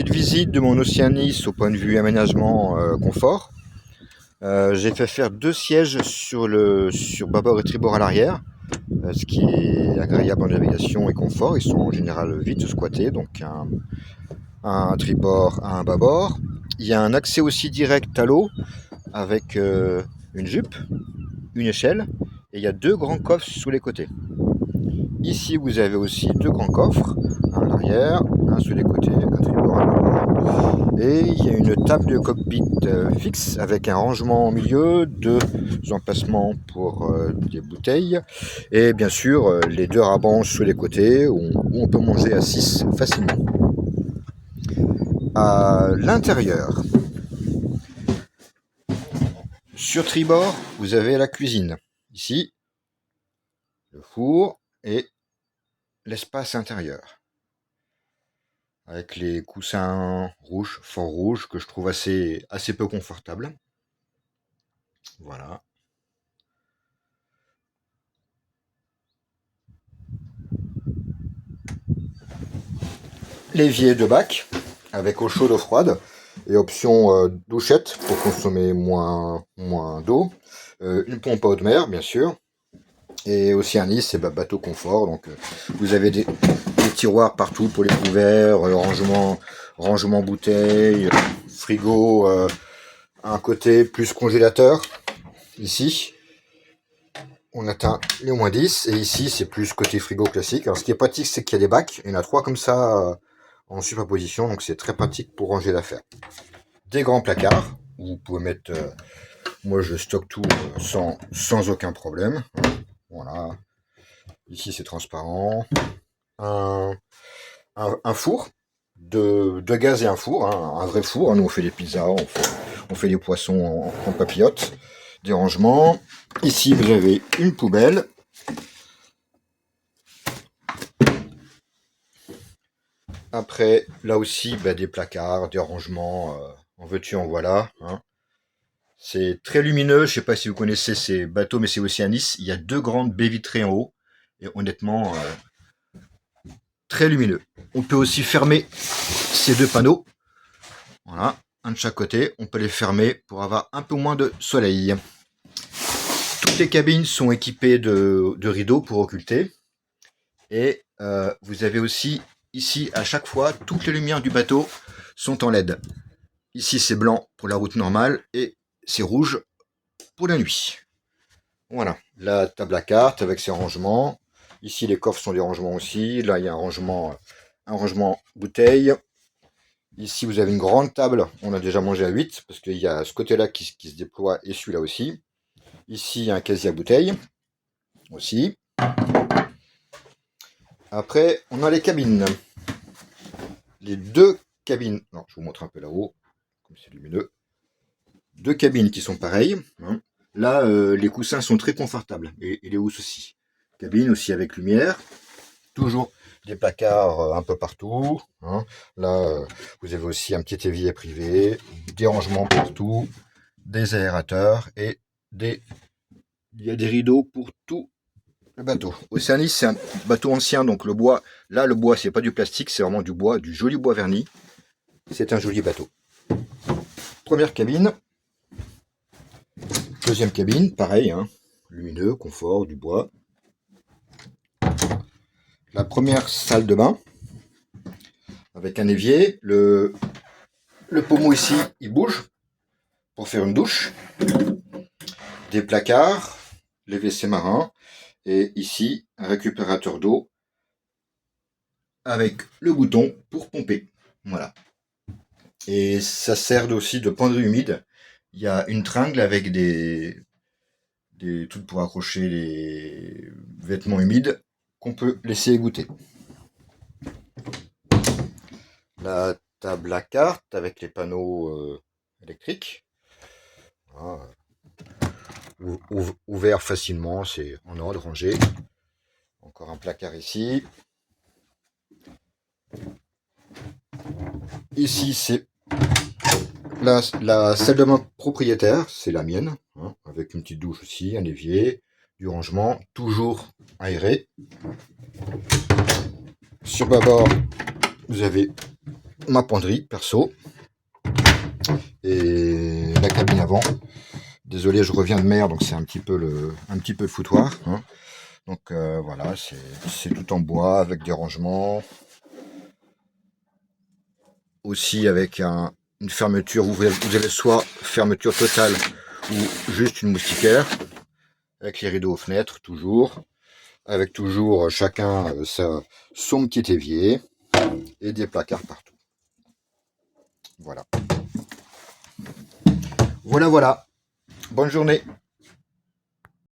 petite visite de mon Oceanis au point de vue aménagement confort. J'ai fait faire 2 sièges sur bâbord et tribord à l'arrière, ce qui est agréable en navigation et confort. Ils sont en général vite squattés, donc un tribord à un bâbord. Il y a un accès aussi direct à l'eau avec une jupe, une échelle, et il y a 2 grands coffres sous les côtés. Ici, vous avez aussi 2 grands coffres, un à l'arrière, un sur les côtés, un tribord à bâbord. Et il y a une table de cockpit fixe avec un rangement au milieu, 2 emplacements pour des bouteilles, et bien sûr les 2 rabanches sur les côtés où on peut manger à 6 facilement. À l'intérieur, sur tribord, vous avez la cuisine. Ici, le four et l'espace intérieur. Avec les coussins rouges, fort rouges, que je trouve assez peu confortables. Voilà. L'évier de bac, avec eau chaude, eau froide, et option douchette pour consommer moins d'eau. Une pompe à eau de mer, bien sûr. Et Oceanis, c'est bateau confort, donc vous avez des tiroirs partout pour les couverts, rangement bouteilles, frigo, un côté plus congélateur. Ici, on atteint les -10, et ici, c'est plus côté frigo classique. Alors, ce qui est pratique, c'est qu'il y a des bacs, il y en a 3 comme ça en superposition, donc c'est très pratique pour ranger l'affaire. Des grands placards, où vous pouvez mettre, moi je stocke tout sans aucun problème. Voilà. Ici, c'est transparent. Un four de gaz et un four, hein, un vrai four. Nous, on fait des pizzas, on fait des poissons en papillote. Des rangements. Ici, vous avez une poubelle. Après, là aussi, des placards, des rangements, en veux-tu, en voilà. Hein. C'est très lumineux. Je sais pas si vous connaissez ces bateaux, mais c'est Oceanis. Il y a 2 grandes baies vitrées en haut. Et honnêtement, très lumineux. On peut aussi fermer ces 2 panneaux. Voilà, un de chaque côté. On peut les fermer pour avoir un peu moins de soleil. Toutes les cabines sont équipées de rideaux pour occulter. Et vous avez aussi ici, à chaque fois, toutes les lumières du bateau sont en LED. Ici, c'est blanc pour la route normale et c'est rouge pour la nuit. Voilà, la table à cartes avec ses rangements. Ici, les coffres sont des rangements aussi. Là, il y a un rangement bouteille. Ici, vous avez une grande table. On a déjà mangé à 8 parce qu'il y a ce côté-là qui se déploie et celui-là aussi. Ici, il y a un casier à bouteilles aussi. Après, on a les cabines. Les 2 cabines. Non, je vous montre un peu là-haut, comme c'est lumineux. 2 cabines qui sont pareilles. Hein. Là, les coussins sont très confortables. Et les housses aussi. Cabine aussi avec lumière. Toujours des placards un peu partout. Hein. Là, vous avez aussi un petit évier privé. Des rangements partout. Des aérateurs. Et il y a des rideaux pour tout le bateau. Oceanis, c'est un bateau ancien. Donc le bois, là, le bois, c'est pas du plastique. C'est vraiment du bois, du joli bois verni. C'est un joli bateau. Première cabine. Deuxième cabine, pareil, hein, lumineux, confort, du bois. La première salle de bain, avec un évier. Le pommeau ici, il bouge pour faire une douche. Des placards, les WC marins. Et ici, un récupérateur d'eau avec le bouton pour pomper. Voilà. Et ça sert aussi de penderie humide. Il y a une tringle avec des trucs pour accrocher les vêtements humides qu'on peut laisser égoutter. La table à cartes avec les panneaux électriques. Voilà. Ouvert facilement, c'est en ordre, rangé. Encore un placard ici. Ici, c'est la salle de bain propriétaire, c'est la mienne, hein, avec une petite douche aussi, un évier, du rangement, toujours aéré. Sur bâbord, vous avez ma penderie perso et la cabine avant. Désolé, je reviens de mer, donc c'est un petit peu le foutoir, hein. Donc voilà, c'est tout en bois avec des rangements. Aussi avec une fermeture, vous avez soit fermeture totale ou juste une moustiquaire. Avec les rideaux aux fenêtres, toujours. Avec toujours chacun son petit évier. Et des placards partout. Voilà. Voilà, voilà. Bonne journée.